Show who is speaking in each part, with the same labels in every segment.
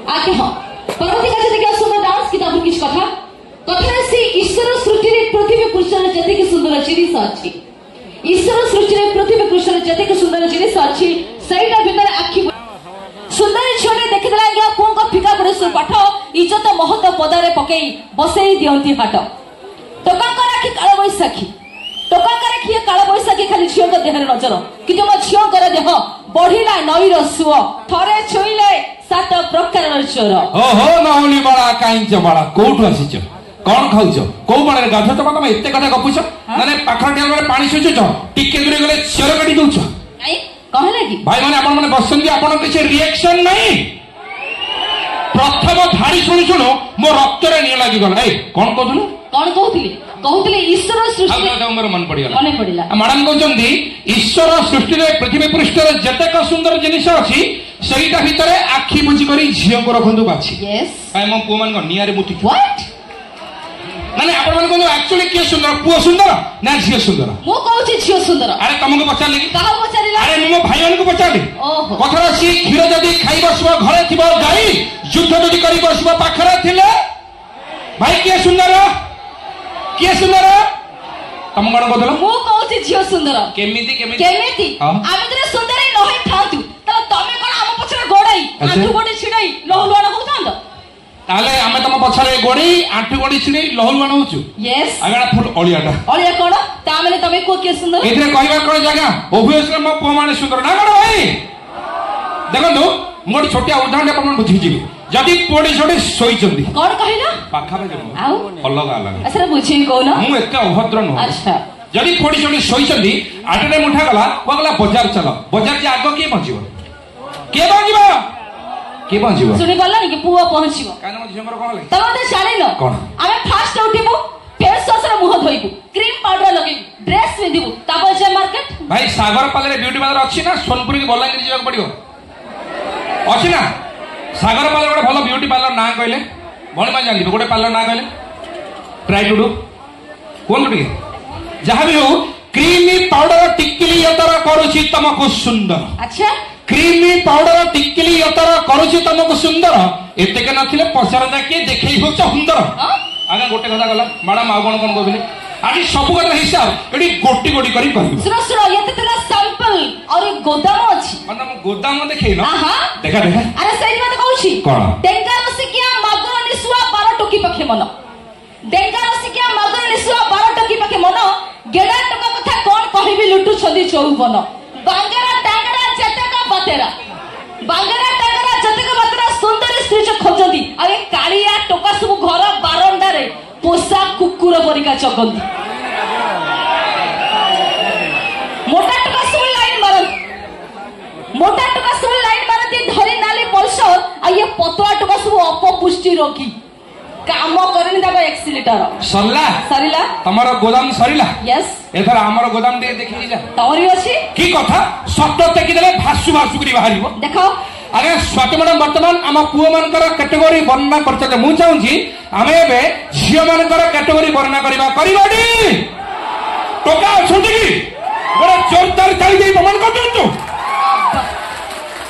Speaker 1: आके हाँ परवर्ती का जैसे क्या सुंदर डांस किताब किस कथा कथा से ईश्वर सृष्टि रे पृथ्वी पृष्ठरे जतिक सुंदर जिनिस अछि ईश्वर सृष्टि रे पृथ्वी पृष्ठरे जतिक सुंदर जिनिस अछि सहीटा भीतर आखि सुंदर छोटे देखिदला गया पुओ को फिका पड़े सु पाठ इज्जत महत पदारे पकेई बसेई दियंती हाट टका करा कि काळ बैसाखी टका करा कि काळ बैसाखी खाली झियो को देहरे नजर कि जो झियो कर देह बढ़िला नई रसुओ थरे छुईले सात प्रकार चोर
Speaker 2: ओहो नौली बाळा काईंच बाळा कोठु आसीच कोन खाउछ को बाळे गाधत तम एते कथा गपुछ माने पाखर टेल पानी सुचुछ टिके दूरे गले चोर काटी दउछ
Speaker 1: आई कहले कि भाई
Speaker 2: माने आपण माने बसंती आपण किछ रिएक्शन नहीं प्रथम धारी सुनु सुनु मो रक्त रे नि लागि गला ए कोन कहउतली ईश्वर सृष्टि
Speaker 1: हमर मन पड़िला
Speaker 2: मैडम कहउचंदी ईश्वर सृष्टि रे पृथ्वी पृष्ठ रे जतेक सुंदर जिनिस अछि सेईटा भितरे आखी बुझी करी झियो को रखंदु बाछि
Speaker 1: यस
Speaker 2: आय मो पु मान को नियारे मुति
Speaker 1: व्हाट
Speaker 2: माने आपण मान को एक्चुअली के सुंदर पुओ सुंदर ना झियो सुंदर
Speaker 1: मो कहउछि झियो सुंदर
Speaker 2: अरे तुमको पचारली
Speaker 1: कहा पचारिला
Speaker 2: अरे मो भाई को पचारली कथा अछि खीर जदी खाई बसबो घरे थिबो गाई युद्ध जदी करी बसबो पाखरे थिले भाई के सुंदर तम कौन कहल
Speaker 1: मु कहउछि झियो सुंदर केमिति आमे तरे सुंदर ही नहै थातु त तमे कोन आम पछरे गोड़ाई आंठू गोड़ी छिड़ाई लहुलुआण होतांत
Speaker 2: ताले आमे तम पछरे गोड़ी आंठू गोड़ी छिड़ाई लहुलुआण होचु यस आगडा फुल अलिया कोन ता माने तमे को के सुंदर एथरे कहबा कोन जगह ओबियसली मो पो माने सुंदर ना कोन भाई देखंतु मोर छोटिया उदाहरण अपन बुझि जिबी जदी पोडी छोडी सोईचंदी
Speaker 1: कोन कहिला
Speaker 2: पाखा बे आउ अलग अलग
Speaker 1: अच्छा बुझी कोन मु
Speaker 2: एका अभद्र न
Speaker 1: अच्छा
Speaker 2: जदी पोडी छोडी सोईचंदी आटने मुठा गला कोगला बाजार चलो बाजार जे आगो के पहुंचीबो के पहुंचीबो सुनि गल्ला नि कि पुओ पहुंचीबो काने मो झिमर कोन लागे तमे ते जानि न कोन आमे फास्ट उठिबो फेस वॉश रे मुह धोइबो क्रीम पाउडर लगेबो ड्रेस पिंदिबो तापर जे मार्केट भाई सागर पाले ब्यूटी पार्लर अछि ना सोनपुर के बलांगीर जीवा पड़ियो अछि ना सागर पार्लर गोटे भल ब्यूटी पार्लर ना कहले भण मा जानि गोटे पार्लर ना कहले ट्राई टू डू कोन टे जहां भी हो क्रीमी पाउडर टिकली यतर करूची तमको सुंदर अच्छा क्रीमी पाउडर टिकली यतर करूची तमको सुंदर एते के नथिले पसरदा के देखै हो सुंदर आगे गोटे कथा गला मैडम आ कोन कहबिले आदि सब कथा हिसाब एडी गोटी गोटी करी कहबो सुनो सुनो ये तेरा सैंपल और एक गोदाम अछि मतलब गोदाम देखै न देखा देखा अरे सही बात कहूछी कोन डेंगा रसिकिया मागर निसुआ 12 टोकी पखे मन डेंगा रसिकिया मागर निसुआ 12 टोकी पखे मन गेडा टका कथा कोन कहबी लुटु छदी चौबन बांगरा टांगरा जतका बतेरा बांगरा टांगरा जतका बतेरा सुंदर स्त्री च खोजंदी आ ए कालिया टका सब घर बारंडा रे पोसा कुकुर परिका चकंदी मोटा टका सब लाइन मारती धरी नाली पल्सर आ ये पतला टका सब अपपुष्टि रोकी काम करनी दाबा एक्सीलेटर सरिला तमरो गोदाम सरिला यस एथर हमरो गोदाम दे देखि जा तमरी अछि की कथा सत्य टेकी देले भासु करी बाहरिबो देखो अरे स्वाति मैडम वर्तमान आम पुओ मानकर कैटेगरी वर्णना करते मु चाहूँगी आम ए झील मानकर कैटेगरी वर्णना करवा करवाटी टोका अच्छी कि गोटे जोरदार ताली दे प्रमाण कर दिंतु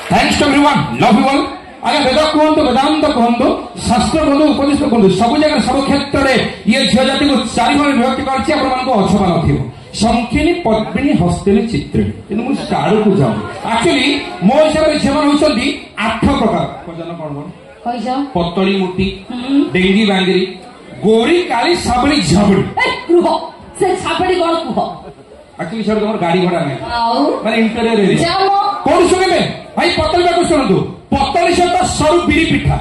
Speaker 2: thanks to everyone love you all आगे वेद कहतु वेदांत कहतु शास्त्र कहतु उपदेश कहतु सब जगह सब क्षेत्र में ये झील जाति को चारि भाग विभक्ति करछि आपण मानको अछबा नथिबो संकीर्णी पद्मिनी हस्तेली चित्रे किंतु मु साडू को जाऊ एक्चुअली मो हिसाब रे जेमन होचंदी 8 प्रकार कोजन कोन कहि जा पतली मुठी डेंगी बांगरी गोरी काली साबड़ी झाबड़ी ए रुह से साबड़ी कोन कुह एक्चुअली सर तमर गाड़ी भड़ा नै आउ माने इंटीरियर एरिया जाओ कोन सुनेबे भाई पतली को सुनतु पतली से तो सरू बिरी पिठा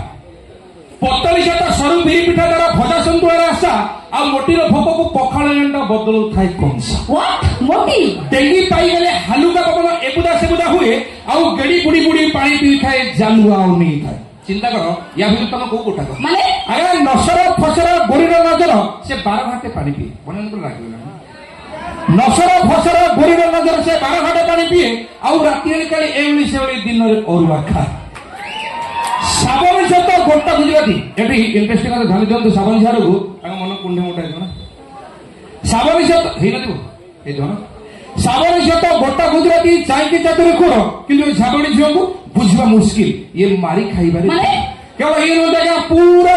Speaker 2: पतली से तो सरू बिरी पिठा द्वारा भजा संतुळा आशा आ मोटीर भोक को पखाळ एंडा बदल थाई कंसा व्हाट मोटी डेंगी पाई गले हालुका पवन एबुदा सेबुदा हुए आ गेडी बुडी बुडी पानी पी खाए जालु आउ नहीं थाए चिंता करो या फिर तुम को कोठा को माने अरे नसर फसर गोरीर नजर से 12 घंटे पानी पी मन को लागला नसर फसर गोरीर नजर से 12 घंटे पानी पी आ राती काली एवली सेवली दिन रे औरवा खा साबन से तो गोटा गुजराती एटी इंटरेस्टिंग है ध्यान दियंतु साबन झाड़ को आगे मन कुंडे मोटा है ना साबन से तो हे नथिबो ए जन साबन से तो गोटा गुजराती चाय की चातुरी खोर किंतु साबन झियो को बुझवा मुश्किल ये मारी खाइबारे माने केवल ये नुहे आज्ञा पूरा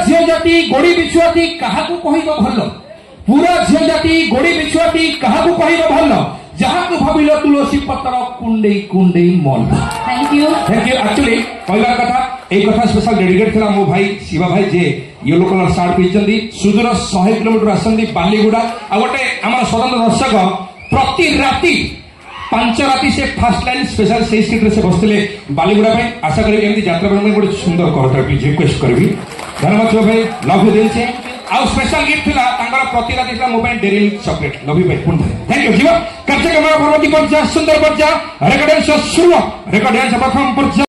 Speaker 2: झील जाति गोड़ी बिछुआती क्या कहब भल पूरा झील जाति गोड़ी बिछुआती क्या कहब भल जहाँ भाविल तुलसी पत्र कुंडे कुंडे मल।
Speaker 1: थैंक यू
Speaker 2: एक्चुअली कहला कथा एक कथा स्पेशल डेडिकेट थिला मो भाई शिवा भाई जे येलो कलर सार्ट पिछंदी सुदूर 100 किलोमीटर आसंदी बालीगुड़ा आ गोटे आम स्वतंत्र दर्शक प्रति राति 5 राति से फास्ट लाइन स्पेशल से सीट से बसते बालीगुड़ा आशा करी एमती यात्रा गोटे सुंदर करता प्लीज रिक्वेस्ट करी धन्यवाद शिवा भाई लव यू दिन से आउ स्पेशल गिफ्ट थिला तांकर प्रति राति थिला mobile dairy milk chocolate love you भाई पुन थैंक यू जीवा कार्यक्रम परवर्ती पर्याय सुंदर पर्याय रेकर्ड डांस शुरू रेकर्ड डांस प्रथम पर्याय